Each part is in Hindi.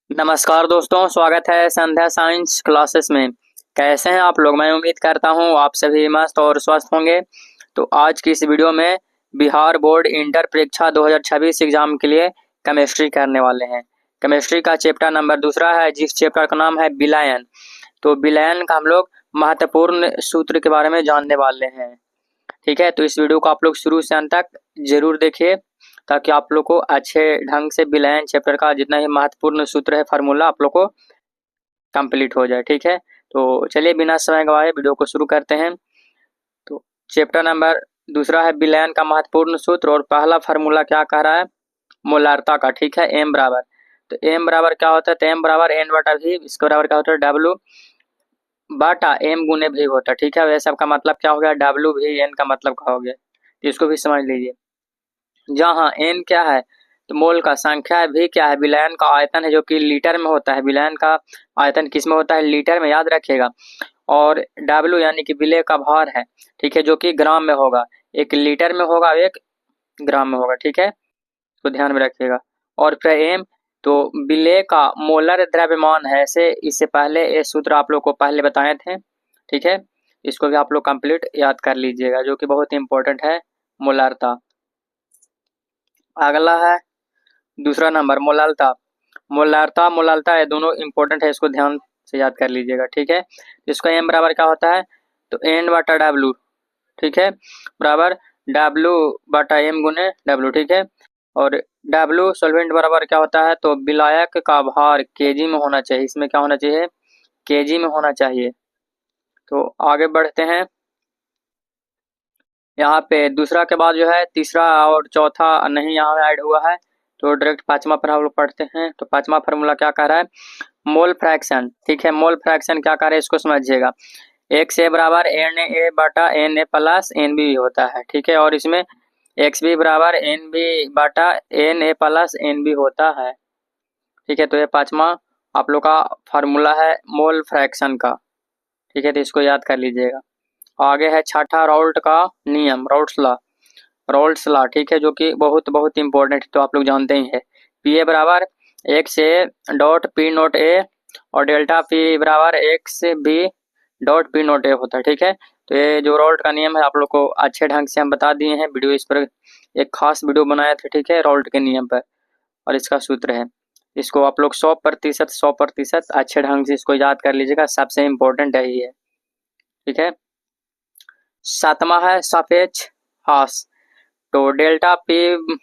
नमस्कार दोस्तों, स्वागत है संध्या साइंस क्लासेस में। कैसे हैं आप लोग? मैं उम्मीद करता हूं आप सभी मस्त और स्वस्थ होंगे। तो आज की इस वीडियो में बिहार बोर्ड इंटर परीक्षा 2026 एग्जाम के लिए केमिस्ट्री करने वाले हैं। केमिस्ट्री का चैप्टर नंबर दूसरा है, जिस चैप्टर का नाम है विलयन। तो विलयन का हम लोग महत्वपूर्ण सूत्र के बारे में जानने वाले हैं। ठीक है, तो इस वीडियो को आप लोग शुरू से अंत तक जरूर देखिए, ताकि आप लोग को अच्छे ढंग से विलयन चैप्टर का जितना ही महत्वपूर्ण सूत्र है, फार्मूला आप लोग को कंप्लीट हो जाए। ठीक है, तो चलिए बिना समय गवाए वीडियो को शुरू करते हैं। तो चैप्टर नंबर दूसरा है विलयन का महत्वपूर्ण सूत्र, और पहला फार्मूला क्या कह रहा है? मोलारता का। ठीक है, एम बराबर, तो एम बराबर क्या होता है? तो एम बराबर एन बटा वी, इसके बराबर क्या होता है? डब्ल्यू बाटा एम गुने भी होता है। ठीक है, वैसे सबका मतलब क्या हो गया? डब्ल्यू भी एन का मतलब क्या हो गया, तो इसको भी समझ लीजिए। जहाँ एन क्या है तो मोल का संख्या है, भी क्या है? विलयन का आयतन है, जो कि लीटर में होता है। विलयन का आयतन किस में होता है? लीटर में, याद रखिएगा। और डब्ल्यू यानी कि विलय का भार है, ठीक है, जो कि ग्राम में होगा। एक लीटर में होगा, एक ग्राम में होगा। ठीक है, तो ध्यान में रखिएगा। और फिर एम, तो विलय का मोलर द्रव्यमान है। ऐसे इससे पहले ये सूत्र आप लोग को पहले बताए थे। ठीक है, इसको भी आप लोग कंप्लीट याद कर लीजिएगा, जो कि बहुत इंपॉर्टेंट है, मोलारता। अगला है दूसरा नंबर, मोलालता। मोलारता मोलालता ये दोनों इंपॉर्टेंट है, इसको ध्यान से याद कर लीजिएगा। ठीक है, इसका एम बराबर क्या होता है? तो एन बटा डब्ल्यू। ठीक है, बराबर डब्ल्यू बटा एम गुने डब्ल्यू। ठीक है, और डब्ल्यू सॉल्वेंट बराबर क्या होता है? तो विलायक का भार केजी में होना चाहिए। इसमें क्या होना चाहिए? केजी में होना चाहिए। तो आगे बढ़ते हैं। यहाँ पे दूसरा के बाद जो है तीसरा और चौथा नहीं यहाँ ऐड हुआ है, तो डायरेक्ट पांचवा पर हम लोग पढ़ते हैं। तो पांचवा फार्मूला क्या कह रहा है? Mole fraction. ठीक है, मोल फ्रैक्शन क्या कर रहा है, इसको समझिएगा। एक्स ए बराबर एन ए बटा N A plus N B होता है। ठीक है, और इसमें एक्स बी बराबर एन बी बटा N A plus N B होता है। ठीक है, तो ये पांचवा आप लोग का फार्मूला है मोल फ्रैक्शन का। ठीक है, तो इसको याद कर लीजिएगा। आगे है छठा, राउल्ट का नियम, राउल्ट्स लॉ। ठीक है, जो कि बहुत बहुत इंपॉर्टेंट है, तो आप लोग जानते ही है। पी ए बराबर X A dot P naught A, और डेल्टा पी बराबर X B dot P naught A होता है। ठीक है, तो ये जो राउल्ट का नियम है आप लोग को अच्छे ढंग से हम बता दिए हैं। वीडियो इस पर एक खास वीडियो बनाया था। ठीक है, राउल्ट के नियम पर, और इसका सूत्र है। इसको आप लोग 100% अच्छे ढंग से इसको याद कर लीजिएगा, सबसे इम्पोर्टेंट यही है। ठीक है, सातवां है सापेक्ष हास। तो डेल्टा पी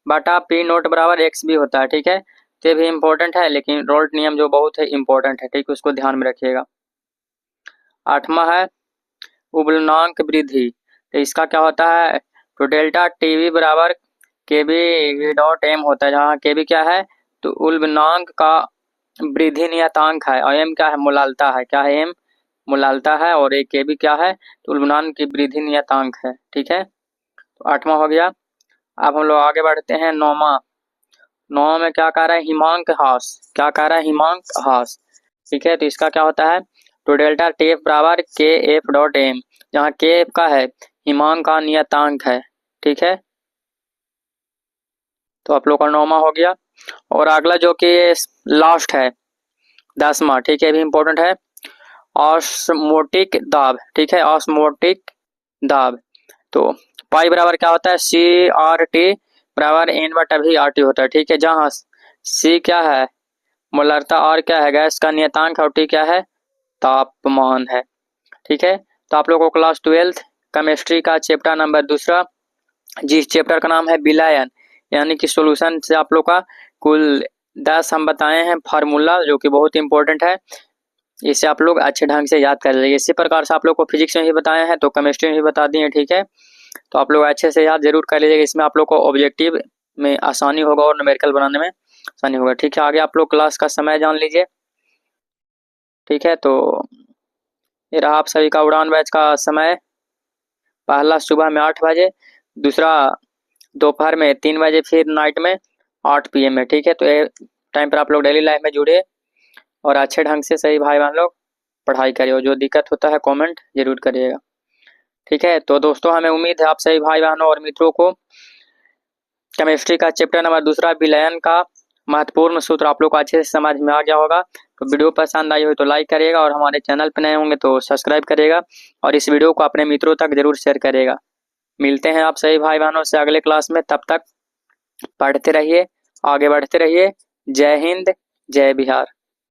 बटा पी नोट बराबर एक्स बी होता है। ठीक है, तो ये भी इम्पोर्टेंट है, लेकिन रोल्ट नियम जो बहुत है इम्पोर्टेंट है। ठीक है, उसको ध्यान में रखिएगा। आठवां है उबलनांक वृद्धि। तो इसका क्या होता है? तो डेल्टा टीवी बराबर के बी डॉट एम होता है, जहाँ के बी क्या है? तो उल्बनांक का वृद्धि नियतांक है, और एम क्या है? मोलालता है। क्या है? एम मोलालता है, और एक के बी क्या है? तो उल्बनांक की वृद्धि नियतांक है। ठीक है, तो आठवां हो गया। अब हम लोग आगे बढ़ते हैं। नौवां, नौ में क्या कह रहा है? हिमांक हास। क्या कह रहा है? हिमांक हास। ठीक है, तो इसका क्या होता है? तो डेल्टा टी एफ बराबर के एफ डॉट एम, जहाँ के एफ का है हिमांक का नियतांक है। ठीक है, तो आप लोग का नौवां हो गया। और अगला जो कि लास्ट है, दसवां। ठीक है, भी इम्पोर्टेंट है, ऑस्मोटिक दाब। ठीक है, ऑस्मोटिक दाब। तो पाई बराबर क्या होता है? सी आर टी बराबर एन बटा भी आर टी होता है। ठीक है, जहाँ सी क्या है? मोलरता, और क्या है? गैस का नियतांक, और टी क्या है? तापमान है। ठीक है, तो आप लोगों को क्लास 12th केमिस्ट्री का चैप्टर नंबर दूसरा, जिस चैप्टर का नाम है विलयन, यानी कि सॉल्यूशन से आप लोग का कुल 10 हम बताए हैं फार्मूला, जो कि बहुत इंपॉर्टेंट है। इसे आप लोग अच्छे ढंग से याद कर लीजिए। इसी प्रकार से आप लोग को फिजिक्स में भी बताए हैं, तो केमिस्ट्री में भी बता दिए। ठीक है, तो आप लोग अच्छे से याद जरूर कर लीजिएगा। इसमें आप लोग को ऑब्जेक्टिव में आसानी होगा, और न्यूमेरिकल बनाने में आसानी होगा। ठीक है, आगे आप लोग क्लास का समय जान लीजिए। ठीक है, तो ये रहा आप सभी का उड़ान बैच का समय। पहला सुबह में 8 बजे, दूसरा दोपहर में 3 बजे, फिर नाइट में 8 PM में। ठीक है, तो ये टाइम पर आप लोग डेली लाइफ में जुड़े, और अच्छे ढंग से सही भाई बहन लोग पढ़ाई करिए, और जो दिक्कत होता है कमेंट जरूर करिएगा। ठीक है, तो दोस्तों हमें उम्मीद है आप सभी भाई बहनों और मित्रों को केमिस्ट्री का चैप्टर नंबर दूसरा विलयन का महत्वपूर्ण सूत्र आप लोग को अच्छे से समझ में आ गया होगा। तो वीडियो पसंद आई हो तो लाइक करिएगा और हमारे चैनल पर नए होंगे तो सब्सक्राइब करिएगा और इस वीडियो को अपने मित्रों तक जरूर शेयर करिएगा। मिलते हैं आप सभी भाई बहनों से अगले क्लास में। तब तक पढ़ते रहिए, आगे बढ़ते रहिए। जय हिंद, जय बिहार।